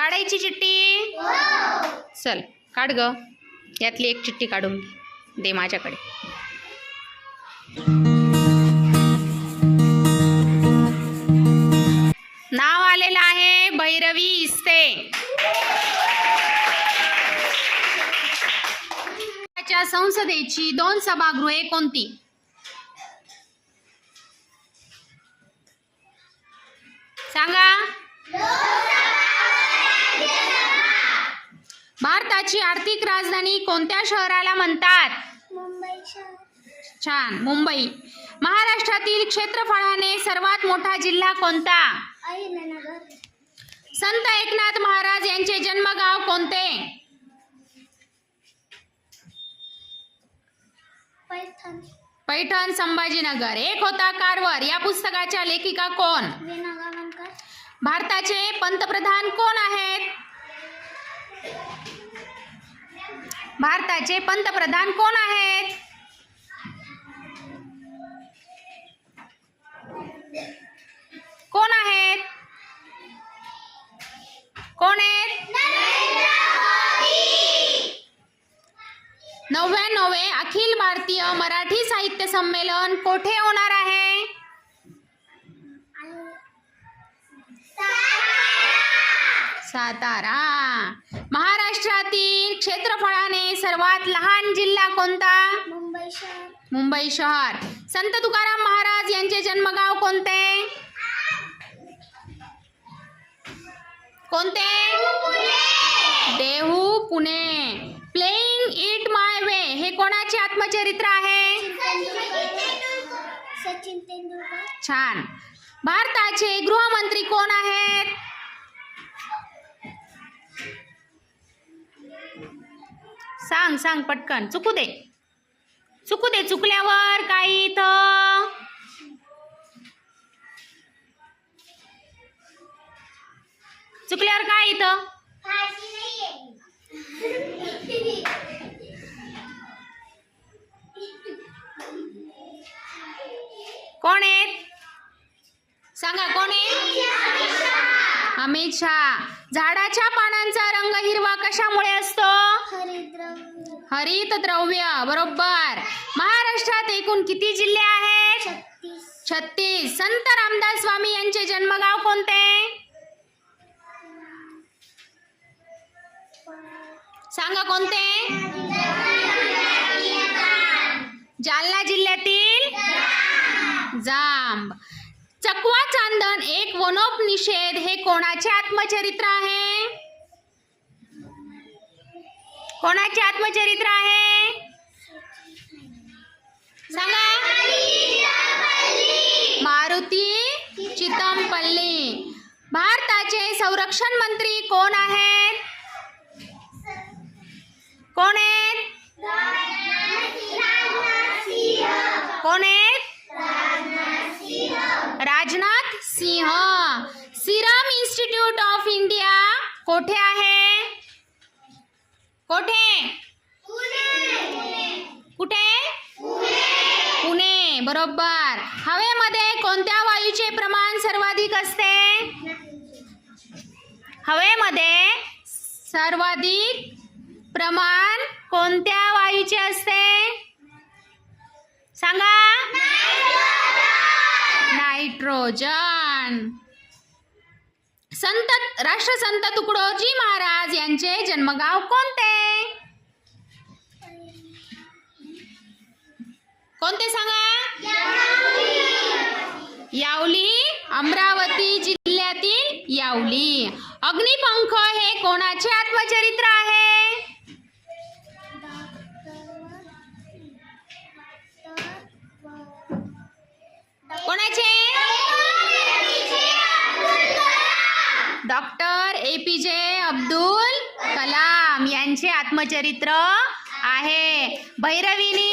काढायची चिठ्ठी? चल काढ ग, यातली एक चिठ्ठी काढून दे माझ्याकडे. नाव आलेलं आहे भैरवी इस्ते. संसदेची 2 सभागृहे कोणती? सांगा. भारताची आर्थिक राजधानी कोणत्या शहराला म्हणतात? मुंबई शहर. छान, मुंबई. महाराष्ट्रातील क्षेत्रफळाने सर्वात मोठा जिल्हा कोणता? अहिल्यानगर. संत एकनाथ महाराज यांचे जन्मगाव कोणते? पैठण. पैठण, संभाजीनगर. एक होता कारवर या पुस्तकाच्या लेखिका कोण? वीणा गवाणकर. भारताचे पंतप्रधान कोण आहेत? भारताचे पंतप्रधान कोण आहेत? कोण आहेत? कोण आहेत? 99वे अखिल भारतीय मराठी साहित्य संमेलन कोठे होणार आहे? सातारा. महाराष्ट्रातील क्षेत्रफळाने सर्वात लहान जिल्हा कोणता? मुंबई शहर. मुंबई शहर. संत तुकाराम महाराज यांचे जन्मगाव कोणते? कोणते? Dehu, Pune. Playing it my way हे कोणाचे आत्मचरित्र आहे? सचिन तेंडुलकर. छान. भारताचे गृहमंत्री कोण आहेत? सांग सांग पटकन. चुकू दे, चुकू दे. चुकल्यावर काही इथं चुकल्यावर काय इथं? कोण आहेत? सांगा कोण आहे? अमित शहा. झाडाच्या पानांचा रंग हिरवा कशामुळे असतो? हरितद्रव्य. हरित द्रव्य. बरोबर. महाराष्ट्रात एकूण किती जिल्हे आहेत? 36. संत रामदास स्वामी यांचे जन्मगाव कोणते? सांगा कोणते? जालना जिल्ह्यातील जांब. चकवा चांदण एक वनोपनिषेध हे कोणाचे आत्मचरित्र आहे? कोणाचे आत्मचरित्र आहे? सांगा. मारुती चितमपल्ली. भारताचे संरक्षण मंत्री कोण आहेत? कोण आहेत? कोण आहेत? Rajnath Singh. Serum institute of India कोठे आहे? कोठे? कुठे? पुणे. बरोबर. हवेमध्ये कोणत्या वायूचे प्रमाण सर्वाधिक असते? हवेमध्ये सर्वाधिक प्रमाण कोणत्या वायूचे असते? सांगा. नायट्रोजन. राष्ट्रसंत तुकडोजी महाराज यांचे जन्मगाव कोणते? कोणते सांगा. यावली. अमरावती जिल्ह्यातील यावली. अग्निपंख हे कोणाचे आत्मचरित्र आहे? कोणाचे? डॉक्टर APJ अब्दुल कलाम यांचे आत्मचरित्र आहे. भैरवीने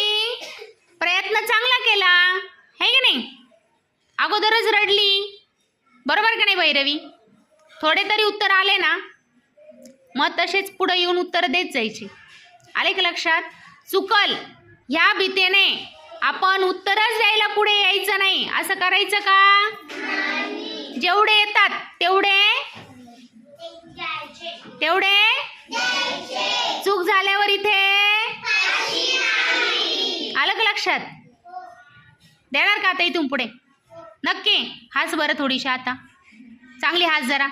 प्रयत्न चांगला केला है की नाही? अगोदरच रडली, बरोबर का नाही भैरवी? थोडे तरी उत्तर आले ना, मग तसेच पुढे येऊन उत्तर देत जायची. आले का लक्षात? चुकल ह्या भीतीने आपण उत्तरच द्यायला पुढे यायचं नाही. असं करायचं का? जेवढे येतात तेवढे तेवढे चूक झाल्यावर इथे आलं का लक्षात? देणार का आता इथून पुढे? नक्की. हास बरं थोडीशी आता. चांगली हास जरा.